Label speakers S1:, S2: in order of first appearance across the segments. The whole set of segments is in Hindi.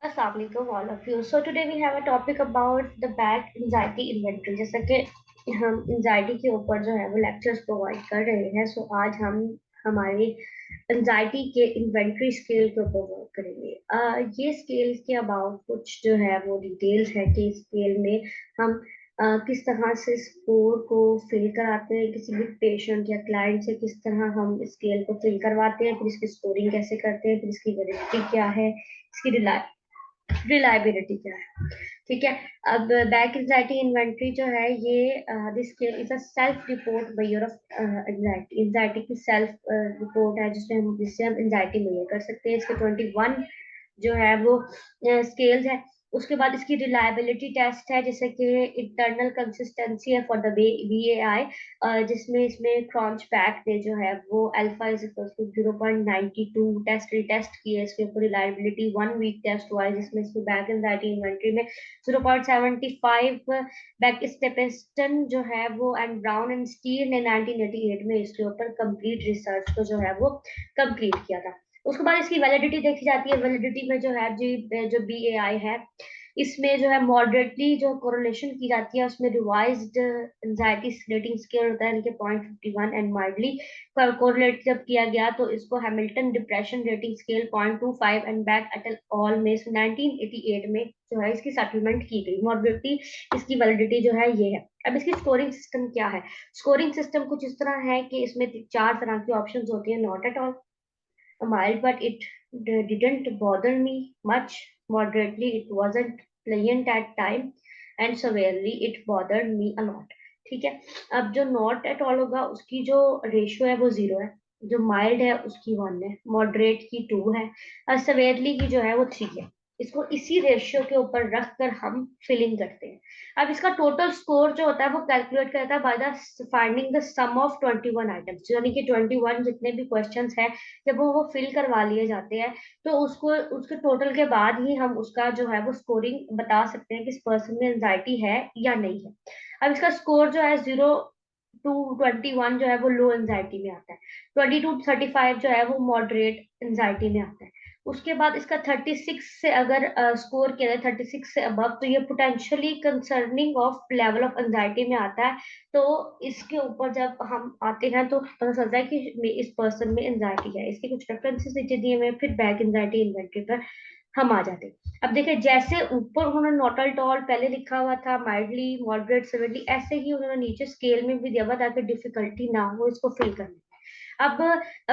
S1: Assalamu alaikum all of you. So today we have a topic about the back anxiety inventory. जैसा कि हम anxiety के ऊपर जो है वो lectures provide कर रहे हैं, so आज हम हमारे anxiety के inventory scale के ऊपर work करेंगे. ये scale के about कुछ जो है वो details है कि scale में हम किस तरह से स्कोर को फिल कराते हैं किसी भी पेशेंट या क्लाइंट से, किस तरह हम स्केल को फिल करवाते हैं, फिर इसकी स्कोरिंग कैसे करते हैं, फिर इसकी वैलिडिटी क्या है, इसकी रिलायबिलिटी क्या है. ठीक है. अब बैक एंजाइटी इन्वेंट्री जो है ये this is a self report measure of anxiety. Anxiety की सेल्फ रिपोर्ट है जिससे हम एंजाइटी मेजर कर सकते हैं. इसके 21 जो है वो स्केल्स है. उसके बाद इसकी रिलायबिलिटी टेस्ट है जैसे कि इंटरनल कंसिस्टेंसी है फॉर द VAI, जिसमें इसमें क्रॉन्च पैक ने जो है वो alpha is equal to 0.92 test retest किए. इसके ऊपर रिलायबिलिटी 1 वीक टेस्ट हुआ है जिसमें इसको बैक एंजाइटी इन्वेंट्री में 0.75 बैक स्टेपेस्टन जो है वो एंड ब्राउन एंड स्टील ने 1988 में इसके ऊपर कंप्लीट रिसर्च को जो है वो कंप्लीट किया था. उसके बाद इसकी वैलिडिटी देखी जाती है. वैलिडिटी में जो है जी जो BAI है इसमें जो है मॉडरेटली जो कोरिलेशन की जाती है उसमें रिवाइज्ड एंजाइटी रेटिंग स्केल होता है इनके 0.51 एंड माइल्डली कोरिलेट जब किया गया तो इसको Hamilton depression rating scale 0.25 and back at all में 1988 में जो है इसकी सेटलमेंट की गई. मॉडरेटली इसकी वैलिडिटी जो है ये है. अब इसकी स्कोरिंग सिस्टम क्या है. स्कोरिंग सिस्टम कुछ इस तरह है कि इसमें 4 तरह की ऑप्शंस होती है. Not at all, mild, but it didn't bother me much. Moderately, it wasn't pleasant at time, and severely, it bothered me a lot. ठीक है. अब जो नॉट एट ऑल होगा उसकी जो रेशियो है वो 0 है. जो माइल्ड है उसकी 1 है. मॉडरेट की 2 है और सवेरली की जो है वो 3 है. इसको इसी रेशियो के ऊपर रख कर हम फिलिंग करते हैं. अब इसका टोटल स्कोर जो होता है वो कैलकुलेट करता है by the finding the sum of 21 items, यानी कि 21 जितने भी क्वेश्चंस हैं जब वो फिल करवा लिए जाते हैं तो उसको उसके टोटल के बाद ही हम उसका जो है वो स्कोरिंग बता सकते हैं कि इस पर्सन में एंजाइटी है या नहीं है. अब इसका स्कोर जो है 0 to 21 जो है वो लो एंजाइटी में आता है. 20 to 35 जो है वो मॉडरेट एंजाइटी में आता है. उसके बाद इसका 36 से अगर स्कोर किया जाए 36 से अबव तो ये potentially concerning of level of anxiety में आता है. तो इसके ऊपर जब हम आते हैं तो पता चलता है कि इस पर्सन में एंजाइटी है. इसके कुछ रेफरेंसेस नीचे दिए हुए हैं. फिर बैक एंजाइटी इन्वेंटरी पर हम आ जाते हैं. अब देखिए जैसे ऊपर उन्होंने नॉटल टॉल पहले लिखा हुआ था माइल्डली मॉडरेट सिवियरली, ऐसे ही उन्होंने नीचे स्केल में भी दिया हुआ ताकि डिफिकल्टी ना हो इसको फिल करने. अब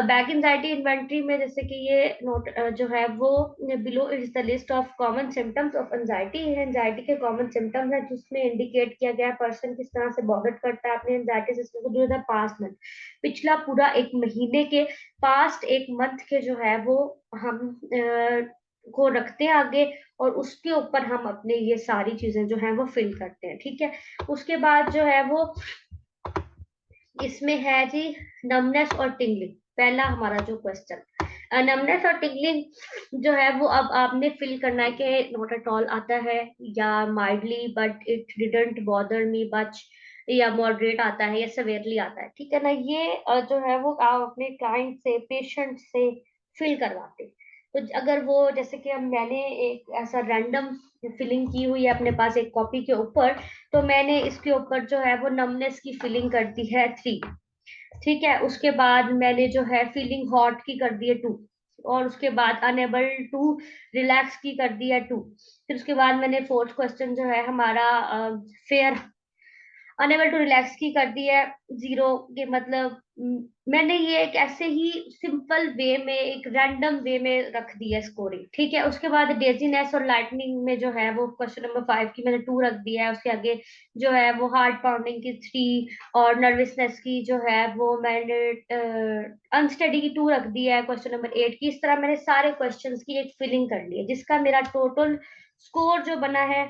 S1: बैक एंजाइटी इन्वेंटरी में जैसे कि ये नोट जो है वो below is the list of common symptoms of anxiety. Anxiety के कॉमन सिम्टम्स है जिसमें इंडिकेट किया गया पर्सन किस तरह से बॉदर करता है अपने एंजाइटी सिस्टम को ड्यूरिंग द पास्ट मंथ. पिछला पूरा एक महीने के पास्ट एक मंथ के जो है वो हम को रखते हैं आगे और उसके ऊपर हम अपने ये सारी चीजें जो है वो फिल करते हैं. ठीक है. उसके बाद जो है वो इसमें है जी नमनेस और टिंगलिंग. पहला हमारा जो क्वेश्चन नमनेस और टिंगलिंग जो है वो अब आपने फिल करना है कि नॉट एट ऑल आता है या mildly but it didn't bother me much या मॉडरेट आता है या सवेरली आता है. ठीक है ना. ये जो है वो आप अपने क्लाइंट से पेशेंट से फिल करवाते हैं. तो अगर वो जैसे कि हम मैंने एक ऐसा रैंडम फिलिंग की हुई है अपने पास एक कॉपी के ऊपर तो मैंने इसके ऊपर जो है वो नमनेस की फीलिंग कर दी है 3. ठीक है. उसके बाद मैंने जो है फीलिंग हॉट की कर दी है 2 और उसके बाद अनेबल टू रिलैक्स की कर दी है 2. फिर उसके बाद मैंने फोर्थ क्वेश्चन जो है हमारा फेयर अनेबल टू रिलैक्स की कर दी है 0 के मतलब मैंने ये एक ऐसे ही सिंपल वे में एक रैंडम वे में रख दी है स्कोरिंग. ठीक है. उसके बाद डेजीनेस और लाइटनिंग में जो है वो क्वेश्चन नंबर 5 की मैंने 2 रख दिया है. उसके आगे जो है वो हार्ट पाउंडिंग की 3 और नर्वसनेस की जो है वो मैंने अनस्टडी की 2 रख दी है क्वेश्चन नंबर 8 की. इस तरह मैंने सारे क्वेश्चन की एक फिलिंग कर ली है जिसका मेरा टोटल स्कोर जो बना है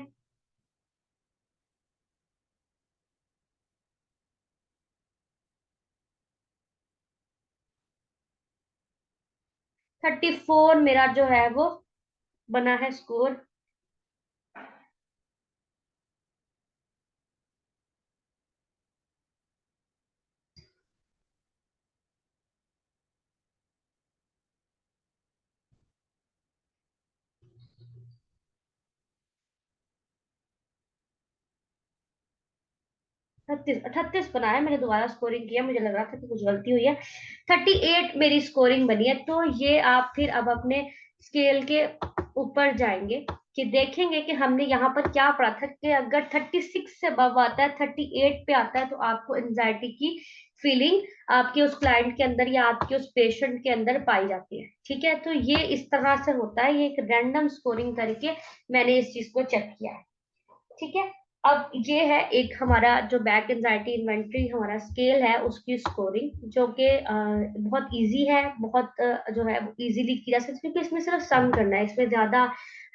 S1: 34 मेरा जो है वो बना है स्कोर. 38 बनाया मैंने, दोबारा स्कोरिंग किया, मुझे लग रहा था कि कुछ गलती हुई है। 38 मेरी स्कोरिंग बनी है। तो ये आप फिर अब अपने स्केल के ऊपर जाएंगे कि देखेंगे कि हमने यहाँ पर क्या पढ़ा था कि अगर 36 से अबव आता है, 38 पे आता है, तो आपको एंजाइटी की फीलिंग आपके उस क्लाइंट के अंदर या आपके उस पेशेंट के अंदर पाई जाती है। ठीक है, तो ये इस तरह से होता है, ये एक रैंडम स्कोरिंग करके मैंने इस चीज को चेक किया है। ठीक है, अब ये है एक हमारा जो बैक एंजाइटी इन्वेंटरी हमारा स्केल है उसकी स्कोरिंग, जो कि बहुत इजी है, बहुत जो है इजीली की जा सकती है, क्योंकि इसमें सिर्फ सम करना है, इसमें ज्यादा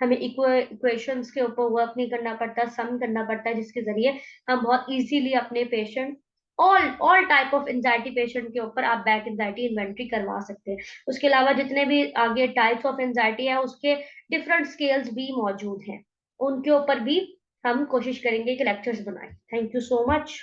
S1: हमें इक्वेशंस के ऊपर वर्क नहीं करना पड़ता, सम करना पड़ता है, जिसके जरिए हम बहुत इजीली अपने patient, all type of anxiety patient के ऊपर आप बैक एंजाइटी इन्वेंटरी करवा सकते हैं। उसके अलावा जितने भी आगे टाइप्स ऑफ एंजाइटी है उसके डिफरेंट स्केल्स भी मौजूद हैं, उनके ऊपर भी हम कोशिश करेंगे कि लेक्चर्स बनाएं। Thank you so much.